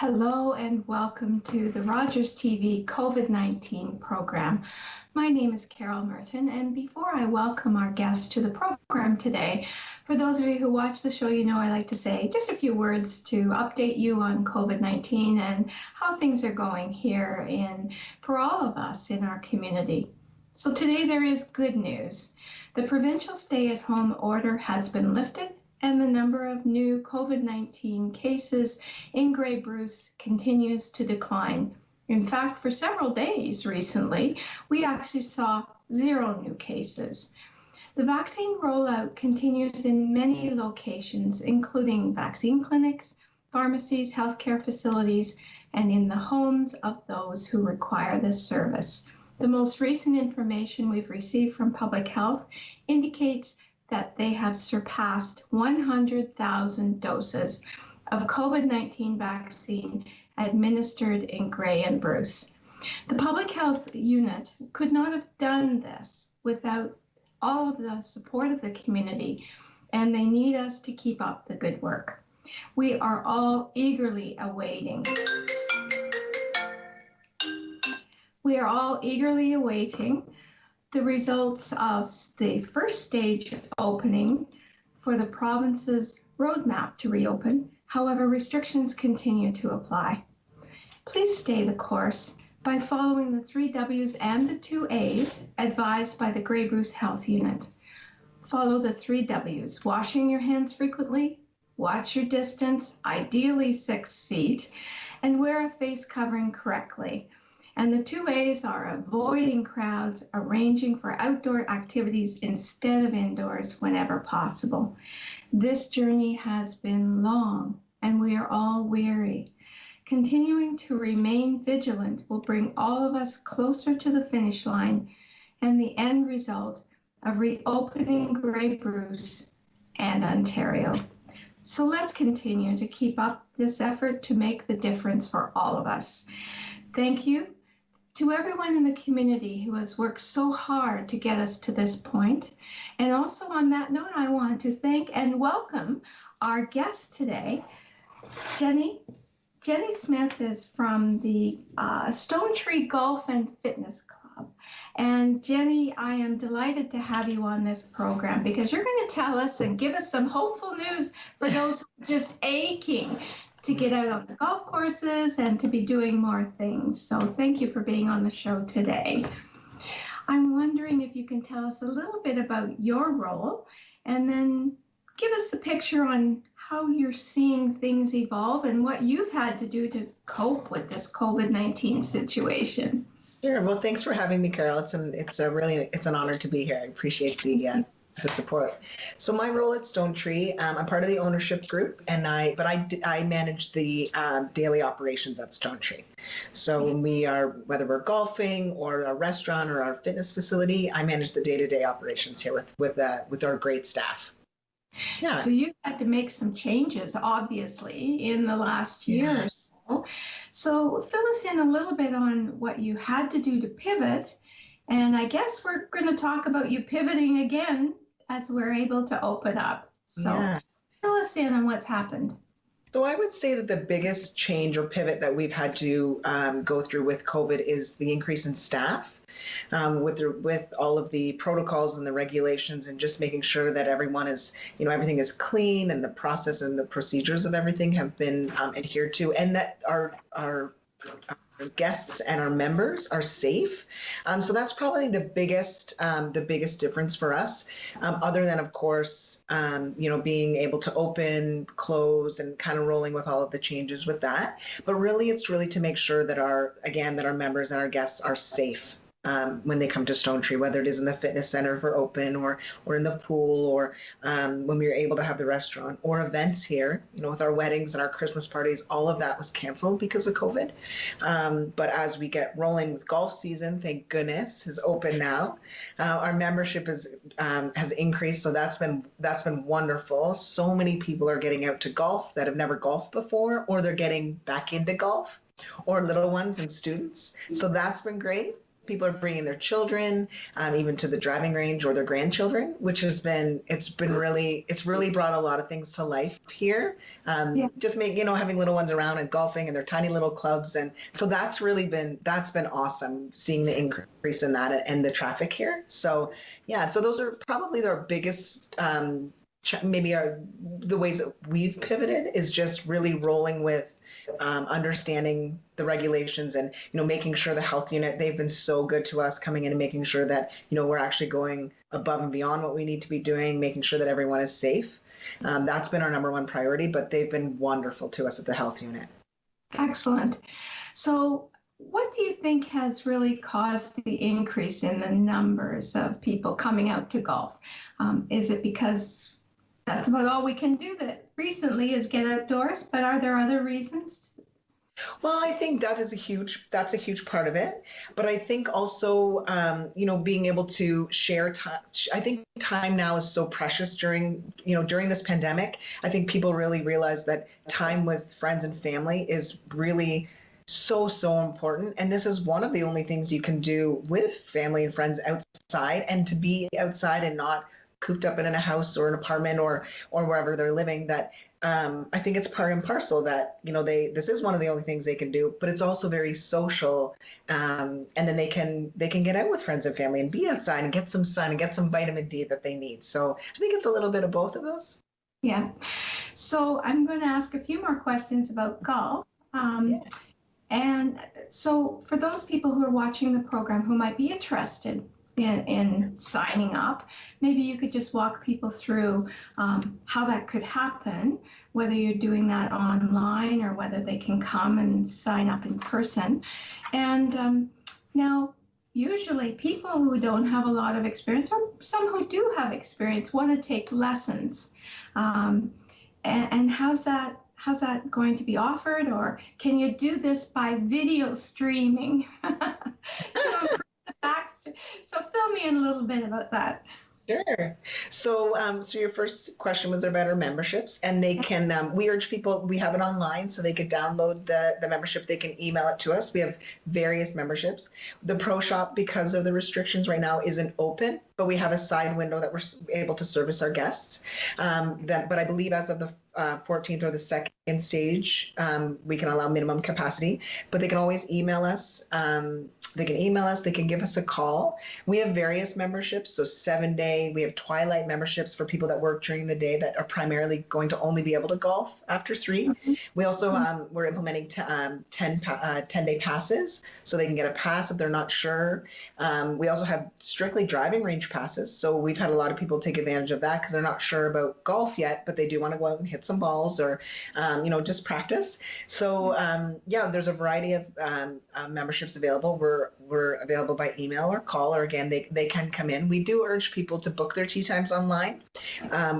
Hello and welcome to the Rogers TV COVID-19 program. My name is Carol Merton, and before I welcome our guests to the program today, for those of you who watch the show, you know I like to say just a few words to update you on COVID-19 and how things are going here for all of us in our community. So today there is good news. The provincial stay-at-home order has been lifted, and the number of new COVID-19 cases in Grey Bruce continues to decline. In fact, for several days recently, we actually saw 0 new cases. The vaccine rollout continues in many locations, including vaccine clinics, pharmacies, healthcare facilities, and in the homes of those who require this service. The most recent information we've received from Public Health indicates that they have surpassed 100,000 doses of COVID-19 vaccine administered in Grey and Bruce. The Public Health Unit could not have done this without all of the support of the community, and they need us to keep up the good work. We are all eagerly awaiting the results of the first stage opening for the province's roadmap to reopen. However, restrictions continue to apply. Please stay the course by following the 3 W's and the 2 A's advised by the Grey Bruce Health Unit. Follow the 3 W's, washing your hands frequently, watch your distance, ideally 6 feet, and wear a face covering correctly. And the 2 A's are avoiding crowds, arranging for outdoor activities instead of indoors whenever possible. This journey has been long, and we are all weary. Continuing to remain vigilant will bring all of us closer to the finish line and the end result of reopening Grey Bruce and Ontario. So let's continue to keep up this effort to make the difference for all of us. Thank you to everyone in the community who has worked so hard to get us to this point. And also on that note, I want to thank and welcome our guest today, Genny. Genny Smith is from the Stone Tree Golf and Fitness Club. And Genny, I am delighted to have you on this program because you're going to tell us and give us some hopeful news for those who are just aching to get out on the golf courses and to be doing more things. So thank you for being on the show today. I'm wondering if you can tell us a little bit about your role and then give us the picture on how you're seeing things evolve and what you've had to do to cope with this COVID-19 situation. Sure. Well, thanks for having me, Carol. It's an honor to be here. I appreciate the support. So my role at Stone Tree, I'm part of the ownership group, and I manage the daily operations at Stone Tree. So when whether we're golfing or a restaurant or our fitness facility, I manage the day-to-day operations here with our great staff. Yeah. So you've had to make some changes, obviously, in the last year or so. So fill us in a little bit on what you had to do to pivot. And I guess we're going to talk about you pivoting again as we're able to open up. So fill us in on what's happened. So I would say that the biggest change or pivot that we've had to go through with COVID is the increase in staff. With all of the protocols and the regulations and just making sure that everyone is, everything is clean and the process and the procedures of everything have been adhered to, and that our guests and our members are safe. So that's probably the biggest difference for us, other than, of course, being able to open, close, and kind of rolling with all of the changes with that. But really, it's really to make sure that our members and our guests are safe. When they come to Stone Tree, whether it is in the fitness center for open or in the pool, or when we were able to have the restaurant or events here, with our weddings and our Christmas parties, all of that was canceled because of COVID. But as we get rolling with golf season, thank goodness, is open now. Our membership has increased, so that's been wonderful. So many people are getting out to golf that have never golfed before, or they're getting back into golf, or little ones and students. So that's been great. People are bringing their children, even to the driving range or their grandchildren, which it's really brought a lot of things to life here. Yeah. Just having little ones around and golfing and their tiny little clubs. And so that's been awesome seeing the increase in that and the traffic here. So yeah, so those are probably our biggest, the ways that we've pivoted is just really rolling with understanding the regulations and making sure the health unit, they've been so good to us, coming in and making sure that we're actually going above and beyond what we need to be doing, making sure that everyone is safe. That's been our number one priority, but they've been wonderful to us at the health unit. Excellent. So what do you think has really caused the increase in the numbers of people coming out to golf? Is it because that's about all we can do that recently is get outdoors, but are there other reasons? Well, I think that's a huge part of it. But I think also, being able to share time. I think time now is so precious during this pandemic. I think people really realize that time with friends and family is really so important. And this is one of the only things you can do with family and friends outside, and to be outside and not cooped up in a house or an apartment or wherever they're living, that I think it's part and parcel that this is one of the only things they can do, but it's also very social, and then they can get out with friends and family and be outside and get some sun and get some vitamin D that they need. So I think it's a little bit of both of those. Yeah. So I'm going to ask a few more questions about golf. And so for those people who are watching the program who might be interested in signing up, maybe you could just walk people through how that could happen, whether you're doing that online or whether they can come and sign up in person. And now, usually people who don't have a lot of experience, or some who do have experience, want to take lessons. And how's that going to be offered? Or can you do this by video streaming to improve the back? So fill me in a little bit about that. Sure. So, your first question was about our memberships, and they can. We urge people. We have it online, so they could download the membership. They can email it to us. We have various memberships. The Pro Shop, because of the restrictions right now, isn't open, but we have a side window that we're able to service our guests. But I believe as of the 14th or the second stage, we can allow minimum capacity, but they can always email us. They can give us a call. We have various memberships. So 7-day, we have twilight memberships for people that work during the day that are primarily going to only be able to golf after 3. Mm-hmm. We also, we're implementing 10-day passes, so they can get a pass if they're not sure. We also have strictly driving range passes. So we've had a lot of people take advantage of that because they're not sure about golf yet, but they do want to go out and hit some balls or, just practice. So there's a variety of memberships available. We're available by email or call, or again, they can come in. We do urge people to book their tee times online,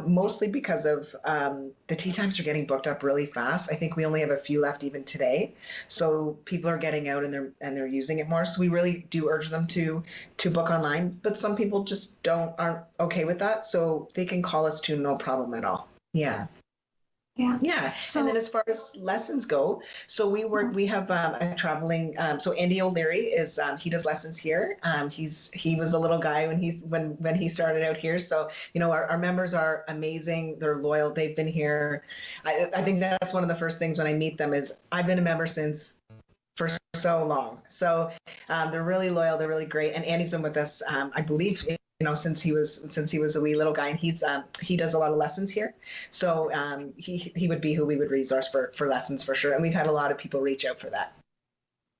mostly because of the tee times are getting booked up really fast. I think we only have a few left even today. So people are getting out and they're using it more. So we really do urge them to book online, but some people just aren't okay with that. So they can call us too, no problem at all. Yeah. Yeah. So, and then as far as lessons go, so we have a traveling, so Andy O'Leary he does lessons here. He was a little guy when he started out here. So, our members are amazing. They're loyal. They've been here. I think that's one of the first things when I meet them is I've been a member for so long. So they're really loyal. They're really great. And Andy's been with us, I believe, since he was a wee little guy, and he does a lot of lessons here. So he would be who we would resource for lessons for sure. And we've had a lot of people reach out for that.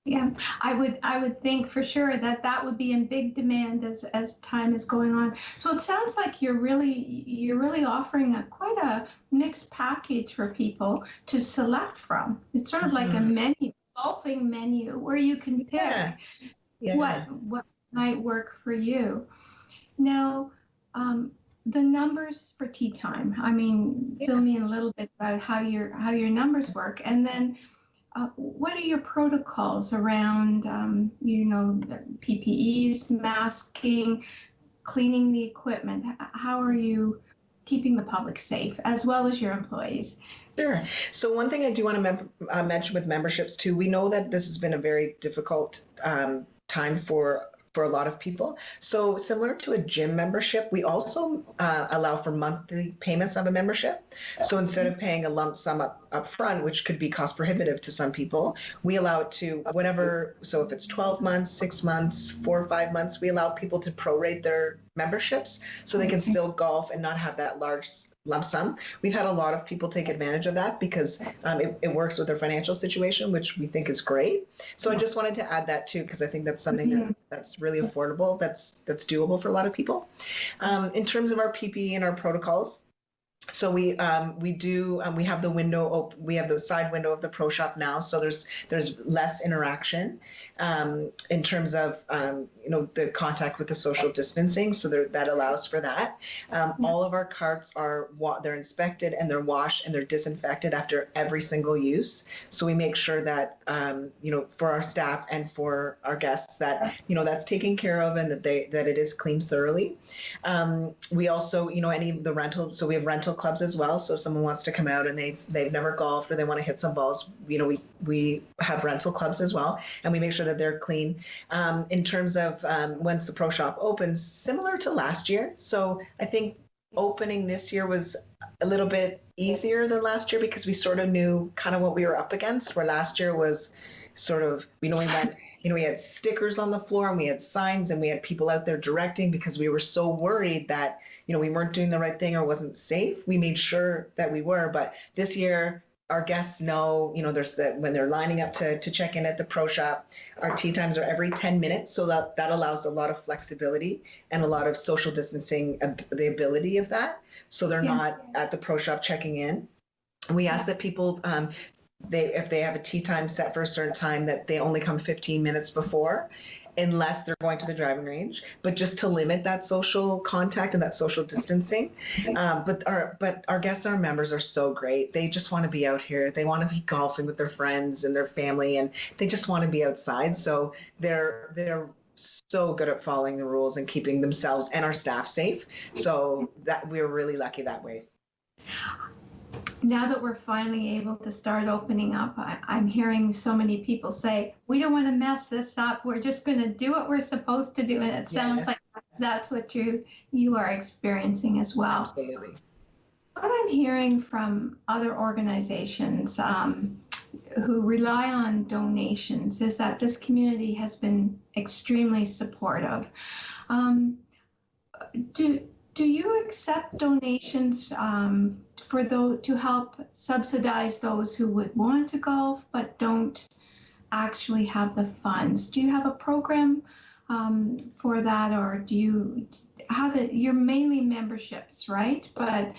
Yeah, I would think for sure that would be in big demand as time is going on. So it sounds like you're really offering quite a mixed package for people to select from. It's sort of like a menu, golfing menu, where you can pick what might work for you. Now, the numbers for tee time. I mean, fill me in a little bit about how your numbers work, and then what are your protocols around, PPEs, masking, cleaning the equipment? How are you keeping the public safe as well as your employees? Sure. So one thing I do want to mention with memberships too, we know that this has been a very difficult time for for a lot of people. So similar to a gym membership, we also allow for monthly payments of a membership. So instead of paying a lump sum up front, which could be cost prohibitive to some people, we allow it to whatever. So if it's 12 months, 6 months, 4 or 5 months, we allow people to prorate their memberships so they can still golf and not have that large lump sum. We've had a lot of people take advantage of that because it works with their financial situation, which we think is great. So I just wanted to add that too, because I think that's something that's really affordable, that's doable for a lot of people. In terms of our PPE and our protocols, so we have the window, we have the side window of the pro shop now, so there's less interaction in terms of the contact with the social distancing, so that allows for that. All of our carts they're inspected and they're washed and they're disinfected after every single use. So we make sure that for our staff and for our guests that that's taken care of and that it is cleaned thoroughly. We also any of the rentals, so we have rental clubs as well. So if someone wants to come out and they've never golfed or they want to hit some balls, we have rental clubs as well, and we make sure that they're clean. In terms of once the pro shop opens, similar to last year. So I think opening this year was a little bit easier than last year because we sort of knew kind of what we were up against, where last year was sort of, we had stickers on the floor and we had signs and we had people out there directing because we were so worried that, we weren't doing the right thing or wasn't safe. We made sure that we were, but this year our guests know, there's when they're lining up to check in at the pro shop, our tea times are every 10 minutes. So that allows a lot of flexibility and a lot of social distancing, the ability of that. So they're not at the pro shop checking in. We ask that people, if they have a tea time set for a certain time, that they only come 15 minutes before, unless they're going to the driving range, but just to limit that social contact and that social distancing. But our guests, our members are so great. They just want to be out here. They want to be golfing with their friends and their family, and they just want to be outside. So they're so good at following the rules and keeping themselves and our staff safe. So that we're really lucky that way. Now that we're finally able to start opening up, I'm hearing so many people say, we don't want to mess this up. We're just going to do what we're supposed to do. And it sounds like that's what you are experiencing as well. Absolutely. What I'm hearing from other organizations who rely on donations is that this community has been extremely supportive. Do you accept donations to help subsidize those who would want to golf but don't actually have the funds? Do you have a program for that, or do you have it? You're mainly memberships, right? But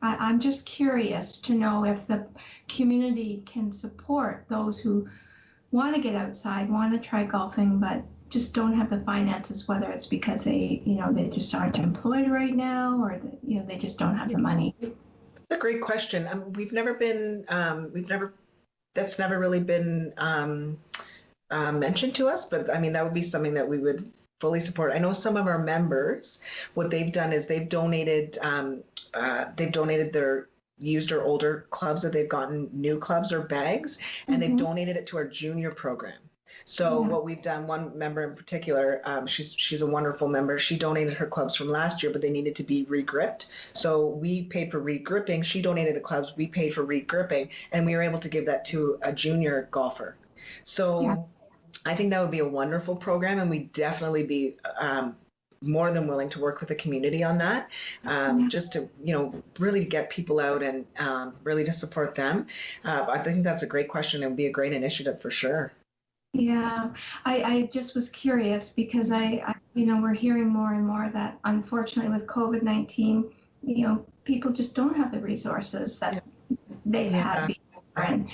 I'm just curious to know if the community can support those who want to get outside, want to try golfing, but just don't have the finances, whether it's because they just aren't employed right now, or they just don't have the money. That's a great question. That's never really been mentioned to us, but I mean, that would be something that we would fully support. I know some of our members, what they've done is they've donated their used or older clubs, that they've gotten new clubs or bags, and they've donated it to our junior program. So what we've done, one member in particular, she's a wonderful member. She donated her clubs from last year, but they needed to be regripped. So we paid for regripping. She donated the clubs. We paid for regripping, and we were able to give that to a junior golfer. So I think that would be a wonderful program, and we'd definitely be more than willing to work with the community on that, just to really get people out and really to support them. I think that's a great question. It would be a great initiative for sure. Yeah, I just was curious because we're hearing more and more that unfortunately with COVID-19, people just don't have the resources that they've had before. And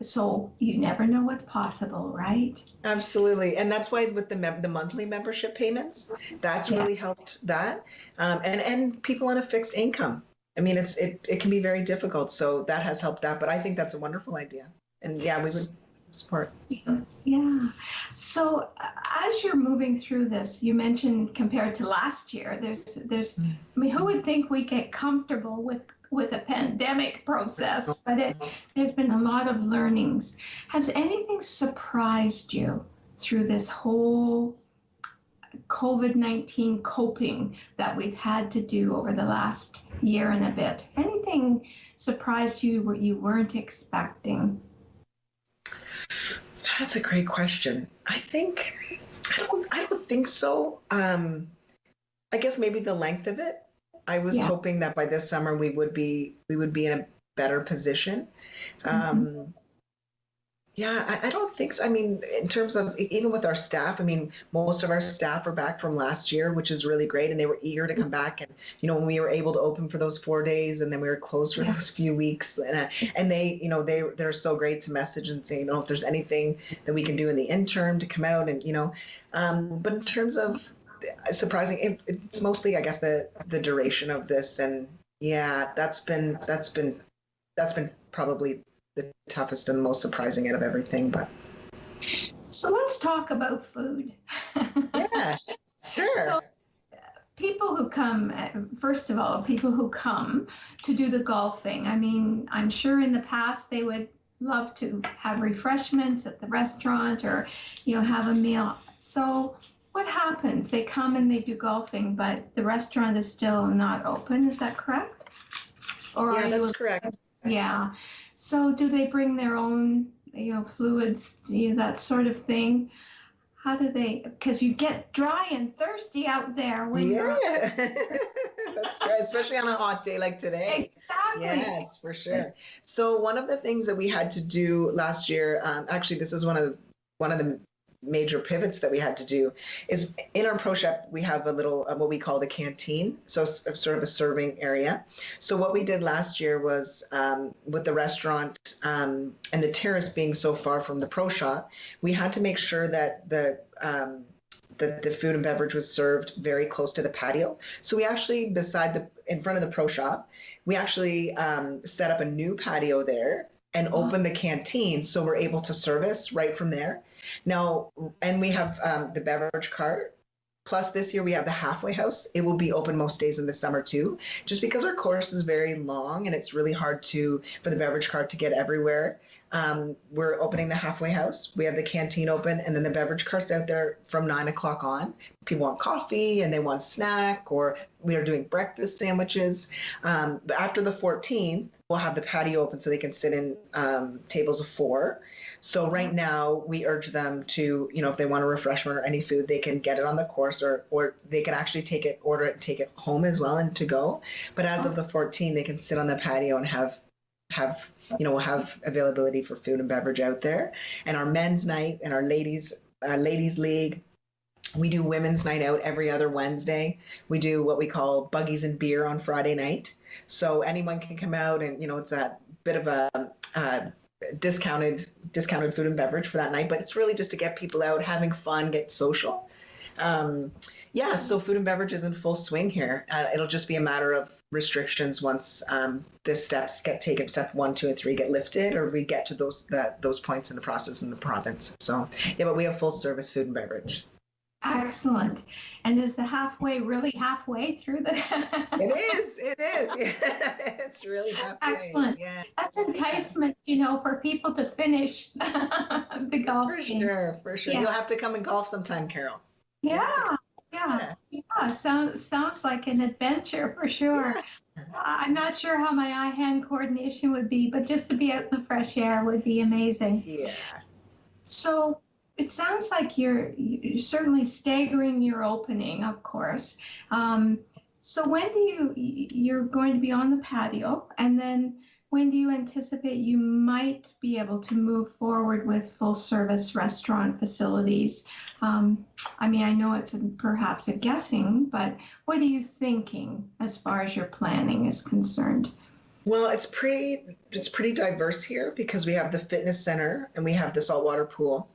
so you never know what's possible, right? Absolutely. And that's why with the monthly membership payments, that's really helped that. And people on a fixed income. I mean, it can be very difficult. So that has helped that. But I think that's a wonderful idea. And we would support. Yeah. So as you're moving through this, you mentioned compared to last year, there's I mean, who would think we get comfortable with a pandemic process? But there's been a lot of learnings. Has anything surprised you through this whole COVID-19 coping that we've had to do over the last year and a bit? Anything surprised you what you weren't expecting? That's a great question. I don't think so. I guess maybe the length of it. I was Yeah. hoping that by this summer we would be in a better position. Mm-hmm. Um, Yeah, I don't think so. I mean, in terms of even with our staff, I mean, most of our staff are back from last year, which is really great, and they were eager to come back. And when we were able to open for those 4 days, and then we were closed for Yeah. those few weeks, and they, they're so great to message and say, if there's anything that we can do in the interim to come out, and but in terms of surprising, it's mostly, I guess, the duration of this, and yeah, that's been probably the toughest and most surprising out of everything. But So let's talk about food. yeah, sure. So people who come, first of all, people who come to do the golfing, I mean, I'm sure in the past they would love to have refreshments at the restaurant or, have a meal. So what happens? They come and they do golfing, but the restaurant is still not open. Is that correct? Or Yeah, are that's you, correct. yeah. So do they bring their own, fluids, that sort of thing? How do they, because you get dry and thirsty out there when you're on. Yeah, that's right, especially on a hot day like today. Exactly. Yes, for sure. So one of the things that we had to do last year, actually, this is one of the major pivots that we had to do, is in our pro shop we have a little what we call the canteen, so sort of a serving area. So what we did last year was with the restaurant and the terrace being so far from the pro shop, we had to make sure that the food and beverage was served very close to the patio. So we actually, in front of the pro shop, we actually set up a new patio there and opened the canteen, so we're able to service right from there. Now, and we have the beverage cart. Plus, this year we have the halfway house. It will be open most days in the summer too, just because our course is very long and it's really hard for the beverage cart to get everywhere. We're opening the halfway house. We have the canteen open, and then the beverage cart's out there from 9 o'clock on. People want coffee and they want a snack, or we are doing breakfast sandwiches. But after the 14th, we'll have the patio open so they can sit in tables of four. So right now, we urge them to, if they want a refreshment or any food, they can get it on the course, or they can actually order it, and take it home as well and to go. But as of the 14th, they can sit on the patio and we'll have availability for food and beverage out there. And our men's night and our ladies league, we do women's night out every other Wednesday. We do what we call buggies and beer on Friday night. So anyone can come out, and it's a bit of a discounted food and beverage for that night, but it's really just to get people out having fun, get social. Yeah, so food and beverage is in full swing here. It'll just be a matter of restrictions once the steps get taken, step 1, 2, and 3 get lifted, or we get to those points in the process in the province. So yeah, but we have full service food and beverage. Excellent. And is the halfway really halfway through the? It is. Yeah. It's really halfway. Excellent. Yeah. That's enticement, for people to finish the golf For game. sure. Yeah. You'll have to come and golf sometime, Carol. Yeah. Sounds like an adventure for sure. I'm not sure how my eye-hand coordination would be, but just to be out in the fresh air would be amazing. Yeah. So it sounds like you're certainly staggering your opening, of course. So when do you're going to be on the patio, and then when do you anticipate you might be able to move forward with full service restaurant facilities? I mean, I know it's perhaps a guessing, but what are you thinking as far as your planning is concerned? Well, it's pretty diverse here because we have the fitness center and we have the saltwater pool.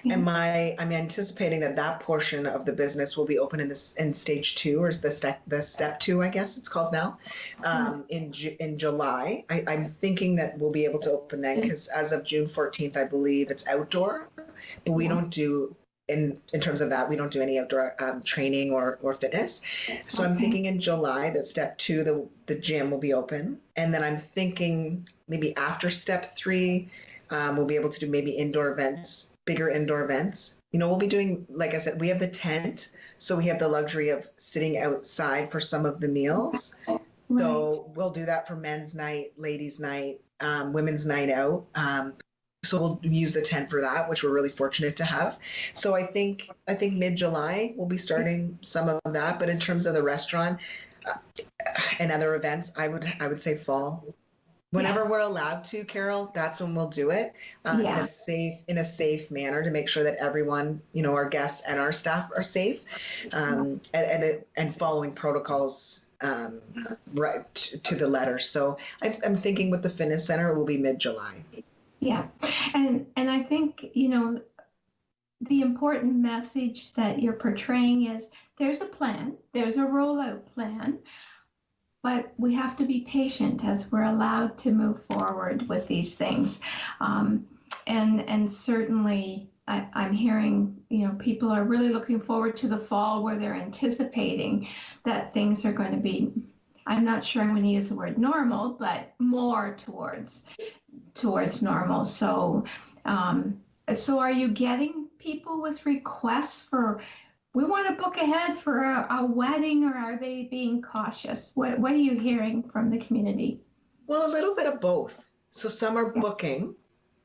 And I'm anticipating that portion of the business will be open in stage 2, or the step 2, I guess it's called now, in July. I'm thinking that we'll be able to open then, because as of June 14th, I believe it's outdoor, but we don't do. In terms of that, we don't do any outdoor training or fitness. So I'm thinking in July that step 2, the gym will be open. And then I'm thinking maybe after step 3, we'll be able to do maybe indoor events bigger indoor events. We'll be doing, like I said, we have the tent, so we have the luxury of sitting outside for some of the meals. Right. So we'll do that for men's night, ladies' night, women's night out. So we'll use the tent for that, which we're really fortunate to have. So I think mid-July we'll be starting some of that. But in terms of the restaurant and other events, I would say fall. Whenever we're allowed to, Carol, that's when we'll do it Yeah. in a safe manner to make sure that everyone, our guests and our staff are safe, and following protocols right to the letter. So I'm thinking with the fitness center, it will be mid-July. Yeah. And I think, the important message that you're portraying is there's a plan, there's a rollout plan, but we have to be patient as we're allowed to move forward with these things. And certainly I'm hearing, people are really looking forward to the fall where they're anticipating that things are going to be, I'm not sure I'm going to use the word normal, but more towards normal. So, so are you getting people with requests for, we want to book ahead for a wedding, or are they being cautious? What are you hearing from the community? Well, a little bit of both. So some are booking.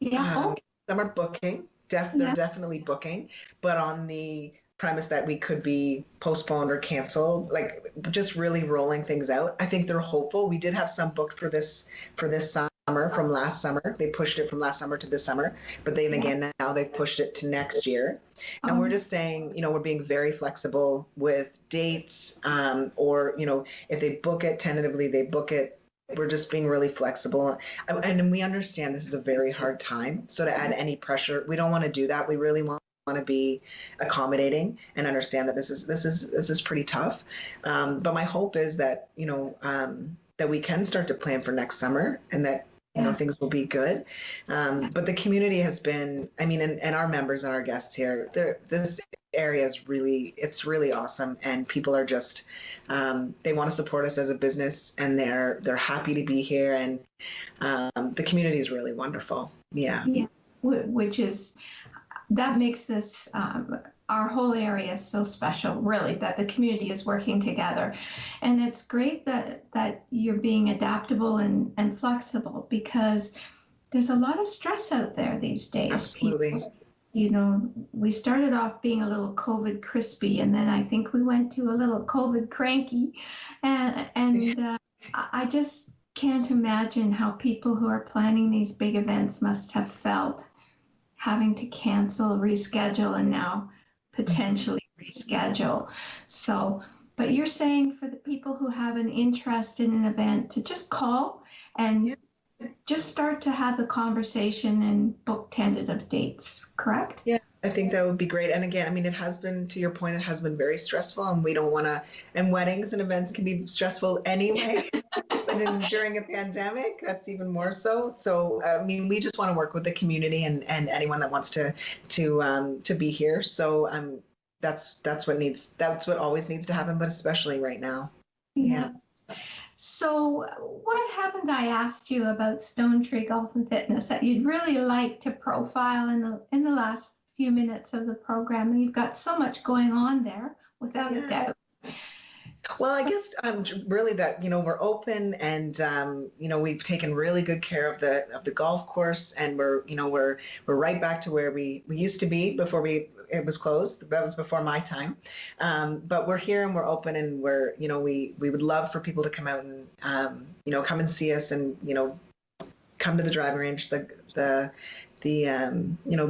Yeah. Some are booking. They're definitely booking, but on the premise that we could be postponed or canceled, like just really rolling things out. I think they're hopeful. We did have some booked for this summer from last summer. They pushed it from last summer to this summer, but then again now they've pushed it to next year. And we're just saying, we're being very flexible with dates, or if they book it tentatively, they book it. We're just being really flexible, and we understand this is a very hard time. So to add any pressure, we don't want to do that. We really want to be accommodating and understand that this is pretty tough. But my hope is that that we can start to plan for next summer, and that things will be good. But the community has been, and our members and our guests here, this area is it's really awesome, and people are just they want to support us as a business, and they're happy to be here, and the community is really wonderful. Yeah. Which is, that makes this our whole area so special, really, that the community is working together. And it's great that you're being adaptable and flexible, because there's a lot of stress out there these days. Absolutely. People, we started off being a little COVID crispy, and then I think we went to a little COVID cranky. And I just can't imagine how people who are planning these big events must have felt, having to cancel, reschedule, and now potentially reschedule. So, but you're saying for the people who have an interest in an event to just call and just start to have the conversation and book tentative dates, correct? Yeah, I think that would be great. And again, it has been, to your point, it has been very stressful, and we don't want to, and weddings and events can be stressful anyway. And then during a pandemic, that's even more so. So, we just want to work with the community and anyone that wants to be here. So, that's what always needs to happen, but especially right now. Yeah. So what haven't I asked you about Stone Tree Golf and Fitness that you'd really like to profile in the last few minutes of the program? And you've got so much going on there, without a doubt. Well, I guess really that we're open, and we've taken really good care of the golf course, and we're right back to where we used to be before it was closed. That was before my time, but we're here and we're open, and we would love for people to come out and come and see us, and come to the driving range, the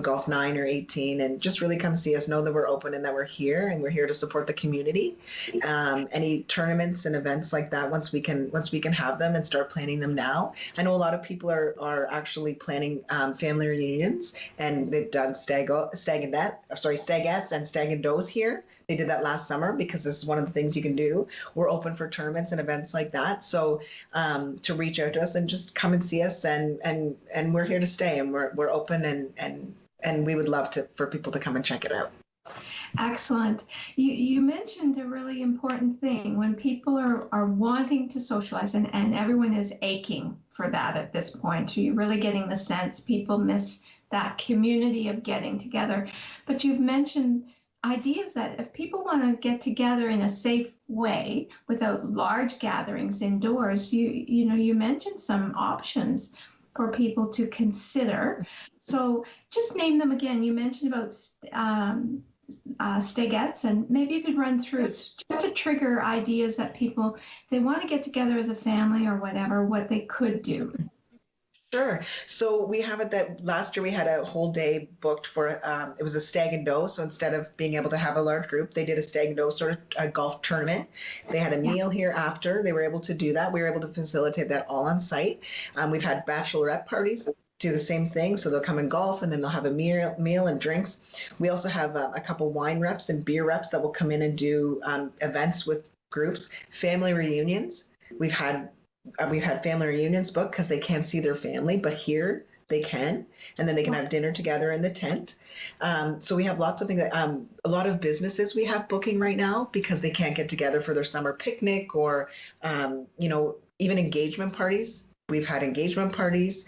golf 9 or 18, and just really come see us, know that we're open and that we're here, and we're here to support the community. Any tournaments and events like that, once we can have them and start planning them now. I know a lot of people are actually planning family reunions, and they've done stagettes and stag and does here. They did that last summer because this is one of the things you can do. We're open for tournaments and events like that. So to reach out to us and just come and see us, and we're here to stay, and we're open, and we would love for people to come and check it out. Excellent. You mentioned a really important thing. When people are wanting to socialize, and everyone is aching for that at this point, you're really getting the sense people miss that community of getting together. But you've mentioned ideas that if people want to get together in a safe way without large gatherings indoors, you mentioned some options for people to consider. So just name them again. You mentioned about stegettes, and maybe you could run through just to trigger ideas that people, they want to get together as a family or whatever, what they could do. Sure. So we have it that last year we had a whole day booked for, it was a stag and doe. So instead of being able to have a large group, they did a stag and doe sort of a golf tournament. They had a meal here after. They were able to do that. We were able to facilitate that all on site. We've had bachelorette parties do the same thing. So they'll come and golf and then they'll have a meal and drinks. We also have a couple wine reps and beer reps that will come in and do events with groups, family reunions. We've had family reunions booked because they can't see their family, but here they can, and then they can have dinner together in the tent. So we have lots of things that a lot of businesses we have booking right now because they can't get together for their summer picnic or even engagement parties. We've had engagement parties.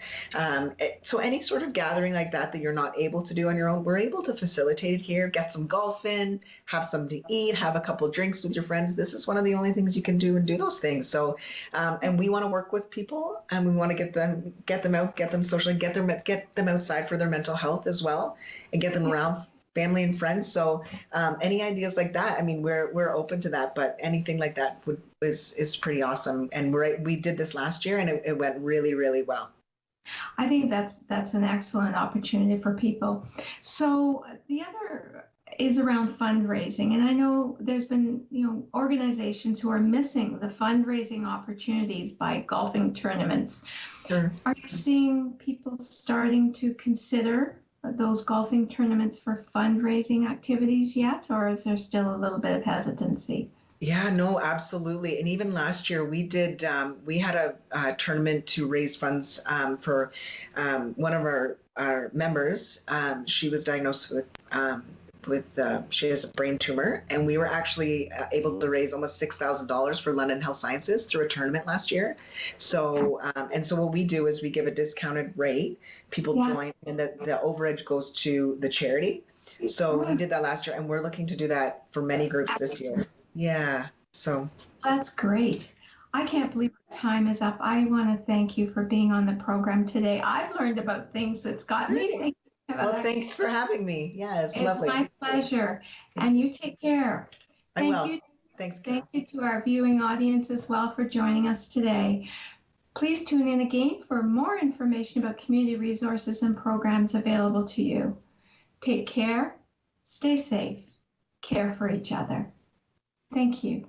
So any sort of gathering like that you're not able to do on your own, we're able to facilitate it here, get some golf in, have something to eat, have a couple of drinks with your friends. This is one of the only things you can do and do those things. So, and we want to work with people and we want to get them out, get them socially, get them outside for their mental health as well and get them around family and friends. So any ideas like that, I mean, we're open to that, but anything like that is pretty awesome. And we did this last year and it went really, really well. I think that's an excellent opportunity for people. So the other is around fundraising. And I know there's been, organizations who are missing the fundraising opportunities by golfing tournaments. Sure. Are you seeing people starting to consider those golfing tournaments for fundraising activities yet, or is there still a little bit of hesitancy? Yeah, no, absolutely. And even last year we did, we had a tournament to raise funds for one of our members. She was diagnosed with she has a brain tumor, and we were actually able to raise almost $6,000 for London Health Sciences through a tournament last year. So so what we do is we give a discounted rate. People join, and the overage goes to the charity. So we did that last year, and we're looking to do that for many groups this year. Yeah, so. That's great. I can't believe our time is up. I want to thank you for being on the program today. I've learned about things that's got me thinking about. Well, thanks for having me. Yeah, it's lovely. It's my pleasure. And you take care. Thank you. Thanks. Thank you to our viewing audience as well for joining us today. Please tune in again for more information about community resources and programs available to you. Take care, stay safe, care for each other. Thank you.